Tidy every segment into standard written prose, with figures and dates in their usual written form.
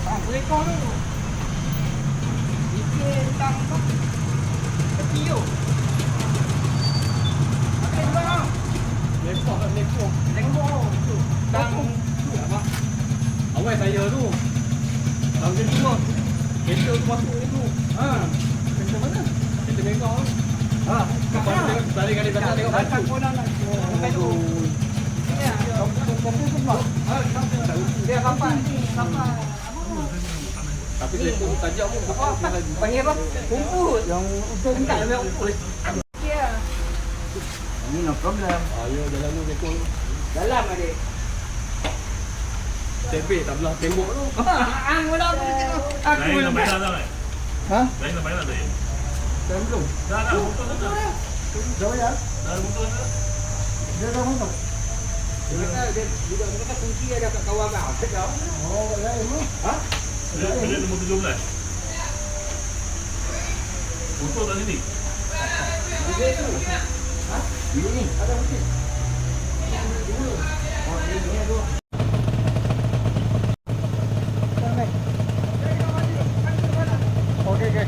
Ekor tu. Ikan tangkap kecil tu. Apa yang bang? Lekor. Ekor tu. Tang tu apa? Awal saya tu. Tang dia tu. Kereta tu masuk tu. Ha. Kereta mana? Kereta Mega tu. Ha. Kapal tengok balik kali belakang tengok baju. Kau dah nak. Ya. Kopi tu buat. Dia kapal. Kapal. Tapi kereta tu tajam pun. Apa? Panggil apa? Kumpul. Yang untuk minta yang kumpul. Ya. Ini no problem. Ya dalam tu lekor tu. Dalam adik. Tebik tak belah tembok tu. Ang pula aku tengok. Aku Lain pula. nak bayar tak? Ha? Lain nak bayar tak? Dah belum? Dah, betul dah. Dah bayar? Dah betul dah. Dia dah masuk. Dia kata kunci ada kat kawan kau. Oh, lain tu. Ha? Bilik nombor 17. Betul tak sini? Dia tu. Ha? Bilik ni. Ada kunci. Oh, ini tu. Okey.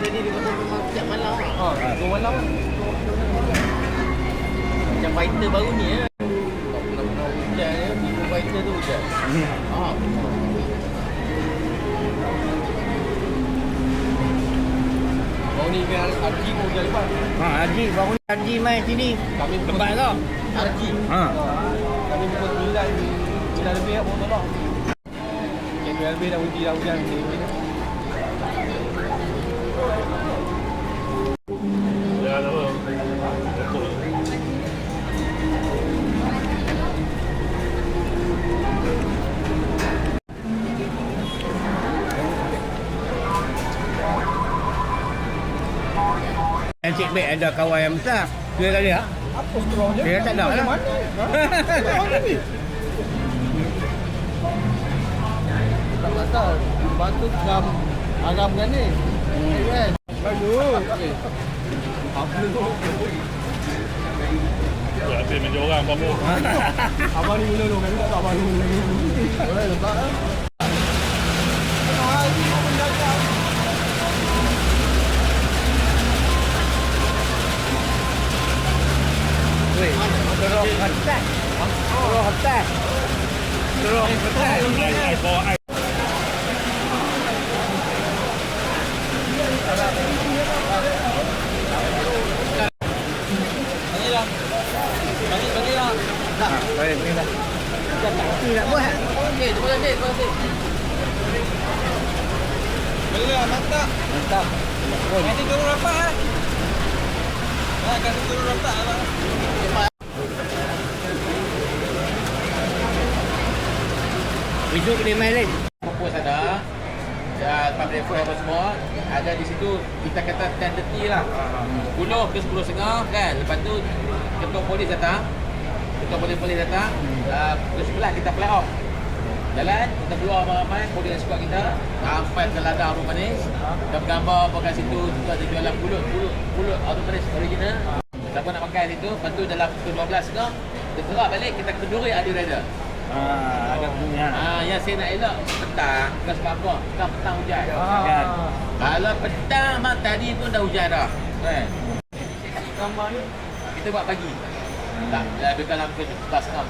tadi dia kata memang setiap malam. Dua malam. Macam fighter baru ni ya. Tak pernah hujan ya. Bigo fighter tu hujan. Baru ni kan Arji pun hujan lepas. Haji baru ni Haji main sini. Kami Lepas tau. Arji. Kami pukul 9 lebih pun tolong. Yang 9 lebih dah hujan ni. Ya, tak apa. Betul. Encik Bek ada kawan yang besar. Dia kata dia. Apa straw je? Dia tak ada lah. Mana ni? Tak pasal. Batu gam aramkan ni. Kan? Bagus. Apa tu? Ya, habis meja orang kamu. Abang ni mula tu. Kami tak tahu abang ni mula tu. Boleh letak lah. Teruk hotel. Teruk hotel. Teruk hotel. Ai bawa ai. Baik, ni dah. Kita nak buat. Okey, terima kasih. Boleh mantap. Mantap. Nanti turun rapat ah. Kasi turun rapat lah. Hidup ni main lain. Pupus ada. Ya, lepas breakfast apa semua. Ada di situ, kita kata 10:30 lah. 10 ke 10.30 kan. Lepas tu, ketua polis datang. Ketua polis datang. Pukul 11 kita fly off. Jalan, kita keluar ramai-ramai, polis dan squad kita. Sampai ke ladang Arung Manis. Kita bergambar apa kat situ. Situ ada jualan pulut Arung Manis original. Siapa nak makan situ. Lepas tu dalam pukul 12 ke, kita gerak balik, kita kenduri Adi Rider. Ada punya. Yang saya nak elak petang. Bukan sebab apa? Bukan petang hujan. Kan. Kalau petang, mak tadi pun dah hujan dah. Kan? Gambar ni kita buat pagi. Tak, lebih dalam ke 11 kan.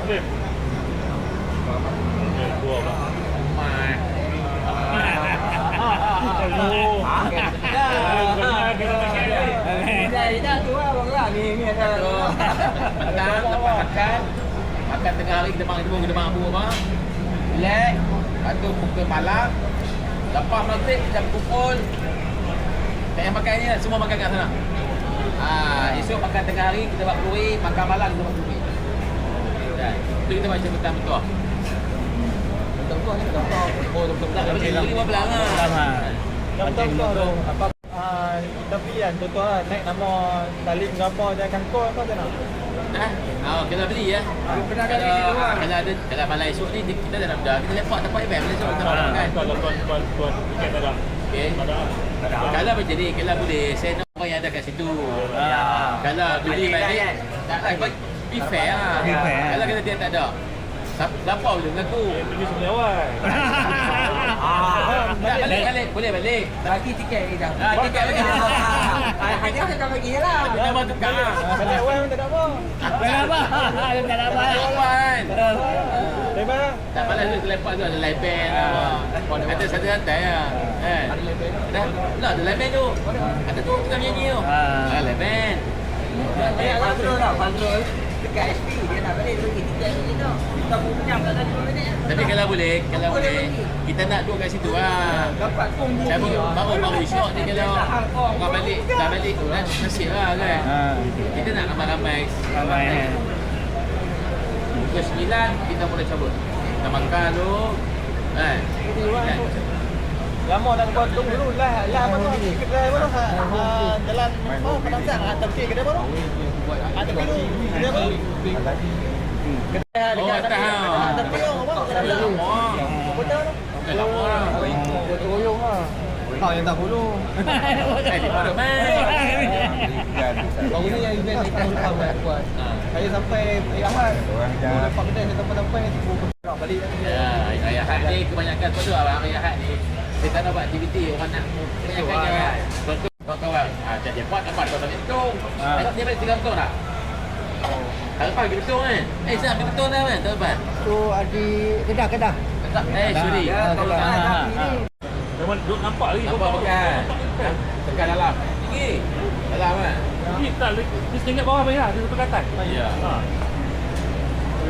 Habis. Okey, dua lah. Mai. Dah tu lah bang lah. Ni Petang lepas makan tengah hari kita makan abu apa. Relax. Lepas tu pukul malam. Lepas maghrib kita pukul. Tak payah makan ni lah, semua makan kat sana. Esok makan tengah hari kita buat kurui, makan malam kita buat kurui. Itu kita baca betul-betul. Betul-betul ni betul-betul. Oh, betul-betul. Betul-betul 15 lah. Betul-betul. Apa tapi kan contoh lah naik nama Salim ke apa je akan call kau macam mana? Kena beli ya. Kalau malam esok ni kita dah dah kita lepak tempat event malam esok kita makan. Kalau tuan tiket ada. Okey. Kalau macam ni, kalau boleh saya nak orang yang ada kat situ. Kalau beli balik tak be fair lah. Kalau kata dia tak ada. Siapa boleh mengaku? Beli sebelum awal. Balik. Boleh balik. Bagi tiket ni dah. Tiket bagi. Hanya kita dah bagi je lah. Kita mau tukar lah. Balik awal pun tak ada apa. Tak ada apa. Kawan. Lepas lah. Tak malas tu lepak tu ada live band lah. Kata santai-santai lah. Ada live band? Ada live band tu. Ada tu kita nyanyi tu. Live band. Fazrul dekat SP dia nak balik bagi tiket ni tu. Kita pun pinjam kat Fazrul ni. Tapi kalau boleh, kita nak duduk kat situ lah. Dapat pun Baru syok ni kalau orang balik, dah balik tu kan, nasib lah kan. Kita nak ramai-ramai. Pukul 9 kita boleh cabut. Kita makan tu. Kan? Lama nak buat tunggu dulu lah apa tu kedai apa tu jalan Padang Siang tepi kedai apa tu tepi tu kedai apa tu kedai dekat tepi tu apa betul tu Lama lah. royong lah kau yang tak bulu Di mana main? baru ni yang event kita lupa buat saya sampai Ahmad dapat kedai saya sampai balik kan. Ya, Raya Had ni kebanyakan tu abang Raya Had ni dia tak nak buat aktiviti orang nak kebanyakan kan. Contoh kawan-kawan, jadi buat apa kau tak betul. Dia balik 3 betul tak? Tak lepas pergi betul kan? Saya pergi betul dah kan? Tak lepas? Tu di Kedah. Suri. Memang duk nampak lagi. Nampak bukan? Tekan dalam. Tinggi. Dalam kan? Ni tak, dia setengah bawah bayar, dia satu katak. Ya. Ha.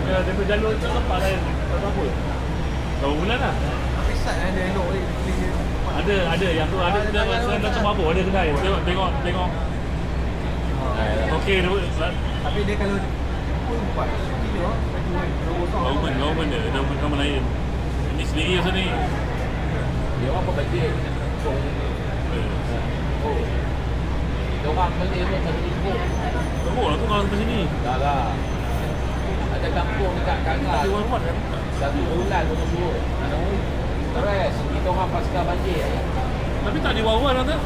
Dia jalur tu nampak lain. Tak tahu apa. Berapa bulan lah? Pisat ada elok ni. Ada yang tu ada selain macam apa ada kedai. Tengok. Okey tu. Tapi dia kalau pun buat video Government dia, government lain. Ini sendiri asal ni. Dia orang berbajik. Kita orang beli pun satu cukup. Teruk lah tu kalau sampai sini. Dah lah. Ada kampung dekat Kangar. Dia orang buat kan? 1 bulan pun surut. Stres. Kita orang pasca banjir. Tapi tak diwawan lah tak?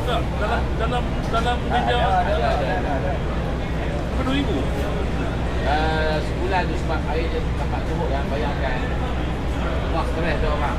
Dalam media. Ada. Berapa 2,000? Sebulan tu sebab air dia tempat turut yang bayangkan. Wah stres tu orang.